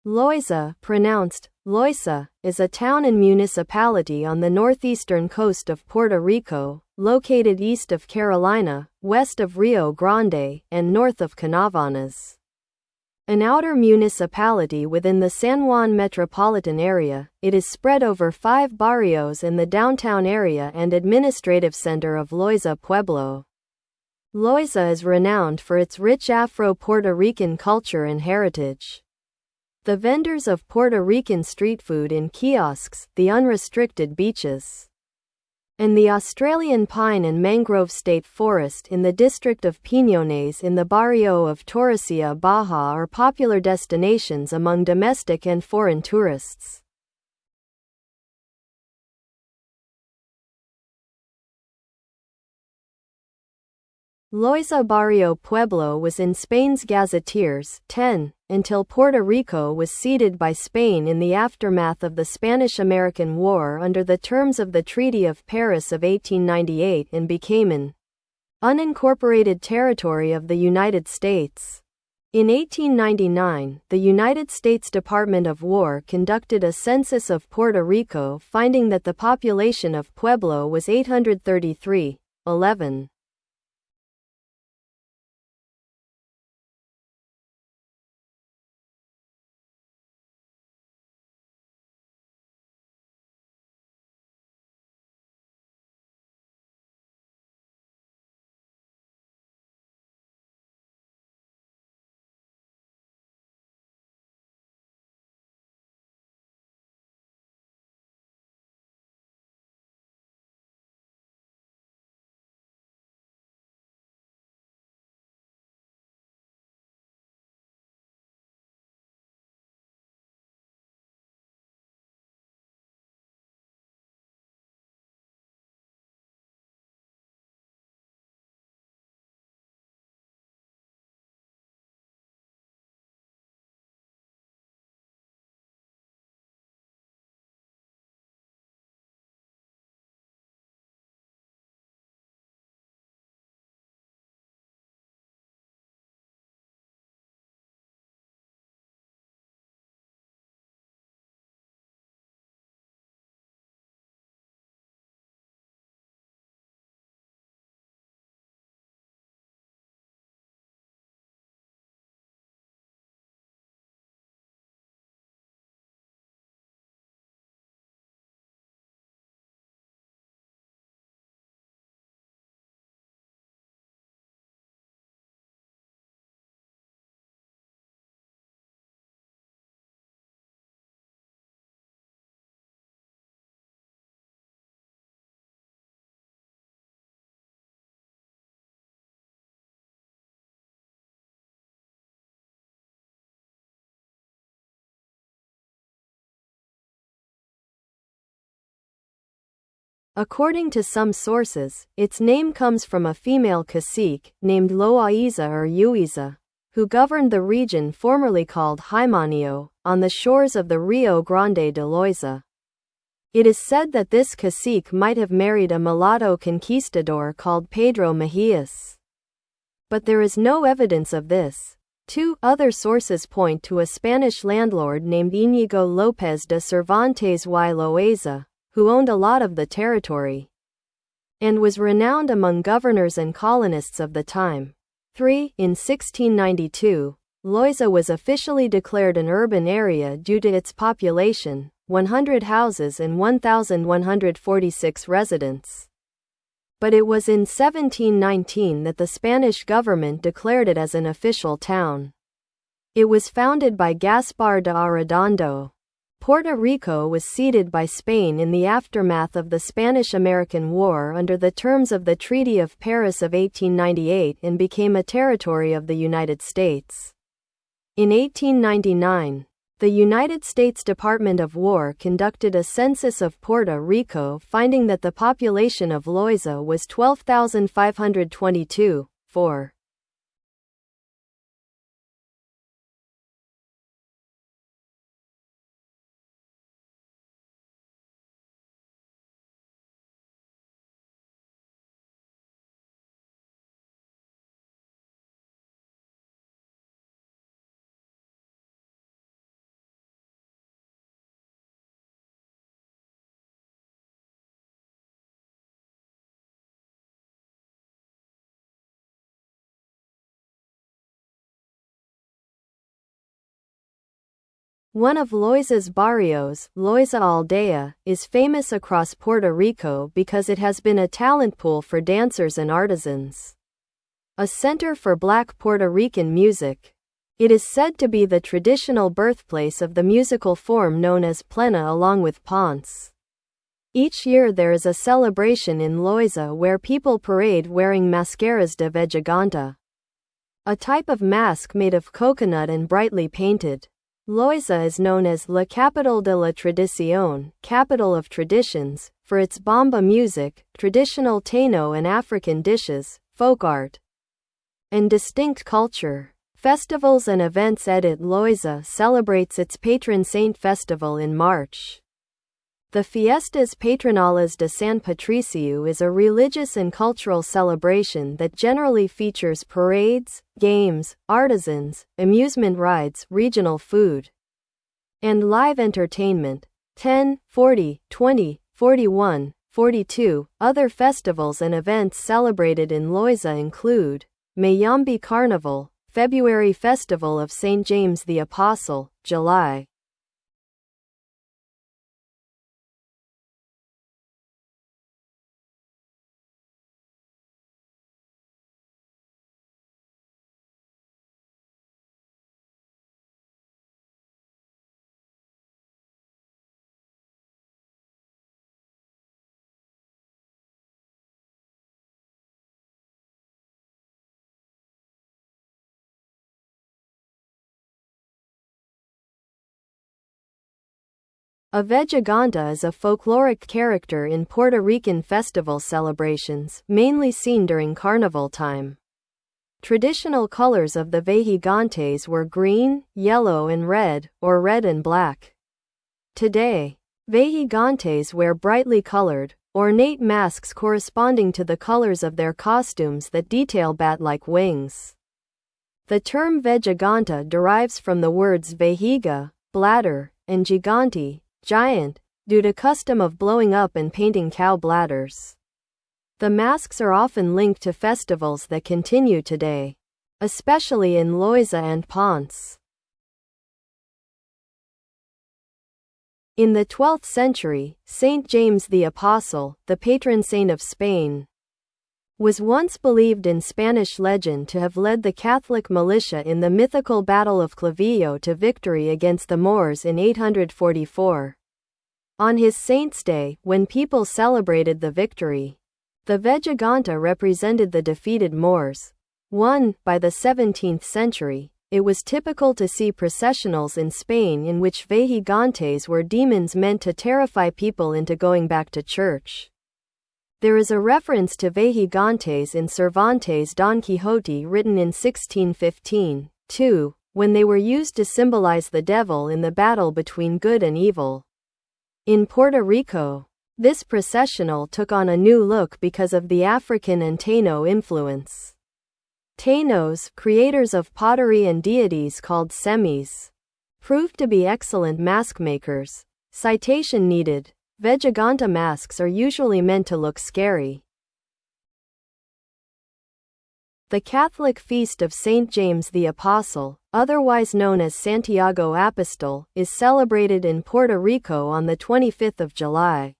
Loiza, pronounced Loiza, is a town and municipality on the northeastern coast of Puerto Rico, located east of Carolina, west of Rio Grande, and north of Canavanas. An outer municipality within the San Juan metropolitan area, it is spread over 5 barrios in the downtown area and administrative center of Loiza Pueblo. Loiza is renowned for its rich Afro-Puerto Rican culture and heritage. The vendors of Puerto Rican street food in kiosks, the unrestricted beaches, and the Australian pine and mangrove state forest in the district of Piñones in the barrio of Torrecilla Baja are popular destinations among domestic and foreign tourists. Loiza Barrio Pueblo was in Spain's gazetteers 10 until Puerto Rico was ceded by Spain in the aftermath of the Spanish-American War under the terms of the Treaty of Paris of 1898 and became an unincorporated territory of the United States. In 1899, the United States Department of War conducted a census of Puerto Rico, finding that the population of Pueblo was 833,11. According to some sources, its name comes from a female cacique, named Loiza or Uiza, who governed the region formerly called Jaimanillo, on the shores of the Rio Grande de Loiza. It is said that this cacique might have married a mulatto conquistador called Pedro Mejias. But there is no evidence of this. 2 other sources point to a Spanish landlord named Íñigo López de Cervantes y Loaiza, who owned a lot of the territory and was renowned among governors and colonists of the time. 3. In 1692, Loiza was officially declared an urban area due to its population, 100 houses and 1,146 residents. But it was in 1719 that the Spanish government declared it as an official town. It was founded by Gaspar de Arredondo. Puerto Rico was ceded by Spain in the aftermath of the Spanish-American War under the terms of the Treaty of Paris of 1898 and became a territory of the United States. In 1899, the United States Department of War conducted a census of Puerto Rico, finding that the population of Loiza was 12,522,4. One of Loiza's barrios, Loiza Aldea, is famous across Puerto Rico because it has been a talent pool for dancers and artisans. A center for Black Puerto Rican music. It is said to be the traditional birthplace of the musical form known as plena along with Ponce. Each year there is a celebration in Loiza where people parade wearing mascaras de vejiganta, a type of mask made of coconut and brightly painted. Loiza is known as La Capital de la Tradición, capital of traditions, for its bomba music, traditional Taino and African dishes, folk art, and distinct culture. Festivals and events. Loiza celebrates its patron saint festival in March. The Fiestas Patronales de San Patricio is a religious and cultural celebration that generally features parades, games, artisans, amusement rides, regional food, and live entertainment. 10, 40, 20, 41, 42. Other festivals and events celebrated in Loiza include Mayambe Carnival, February Festival of St. James the Apostle, July. A vejiganta is a folkloric character in Puerto Rican festival celebrations, mainly seen during carnival time. Traditional colors of the vejigantes were green, yellow and red, or red and black. Today, vejigantes wear brightly colored, ornate masks corresponding to the colors of their costumes that detail bat-like wings. The term vejiganta derives from the words vejiga, bladder, and gigante, giant, due to custom of blowing up and painting cow bladders. The masks are often linked to festivals that continue today, especially in Loiza and Ponce. In the 12th century, Saint James the Apostle, the patron saint of Spain, was once believed in Spanish legend to have led the Catholic militia in the mythical Battle of Clavillo to victory against the Moors in 844. On his saint's day, when people celebrated the victory, the vejiganta represented the defeated Moors. By the 17th century, it was typical to see processionals in Spain in which vejigantes were demons meant to terrify people into going back to church. There is a reference to vejigantes in Cervantes' Don Quixote written in 1615, too, when they were used to symbolize the devil in the battle between good and evil. In Puerto Rico, this processional took on a new look because of the African and Taino influence. Tainos, creators of pottery and deities called semis, proved to be excellent mask makers. Citation needed. Vejiganta masks are usually meant to look scary. The Catholic feast of Saint James the Apostle, otherwise known as Santiago Apostol, is celebrated in Puerto Rico on the 25th of July.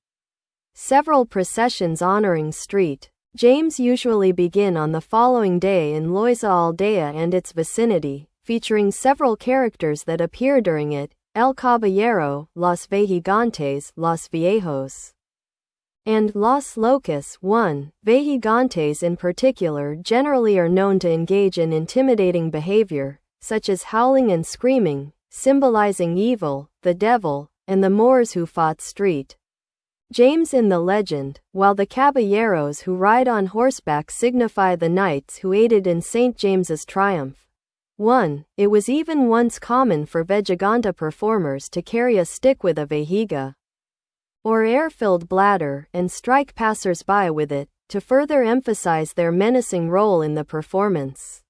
Several processions honoring St. James usually begin on the following day in Loiza Aldea and its vicinity, featuring several characters that appear during it: El Caballero, Los Vejigantes, Los Viejos, and Los Locos. Vejigantes in particular generally are known to engage in intimidating behavior, such as howling and screaming, symbolizing evil, the devil, and the Moors who fought St. James in the legend, while the caballeros who ride on horseback signify the knights who aided in St. James's triumph. It was even once common for vejiganta performers to carry a stick with a vejiga, or air-filled bladder, and strike passers-by with it, to further emphasize their menacing role in the performance.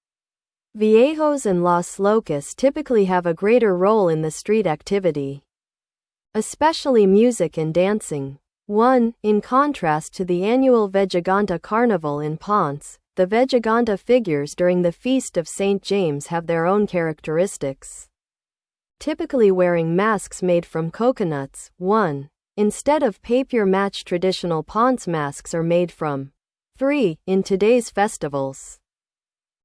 Viejos and Los Locos typically have a greater role in the street activity, especially music and dancing. In contrast to the annual vejiganta carnival in Ponce, the vejiganta figures during the Feast of St. James have their own characteristics. typically wearing masks made from coconuts. 1. Instead of papier-mâché, traditional ponce masks are made from. 3. In today's festivals,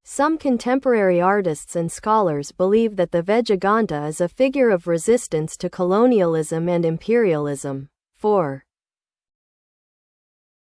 some contemporary artists and scholars believe that the Vejaganta is a figure of resistance to colonialism and imperialism. 4.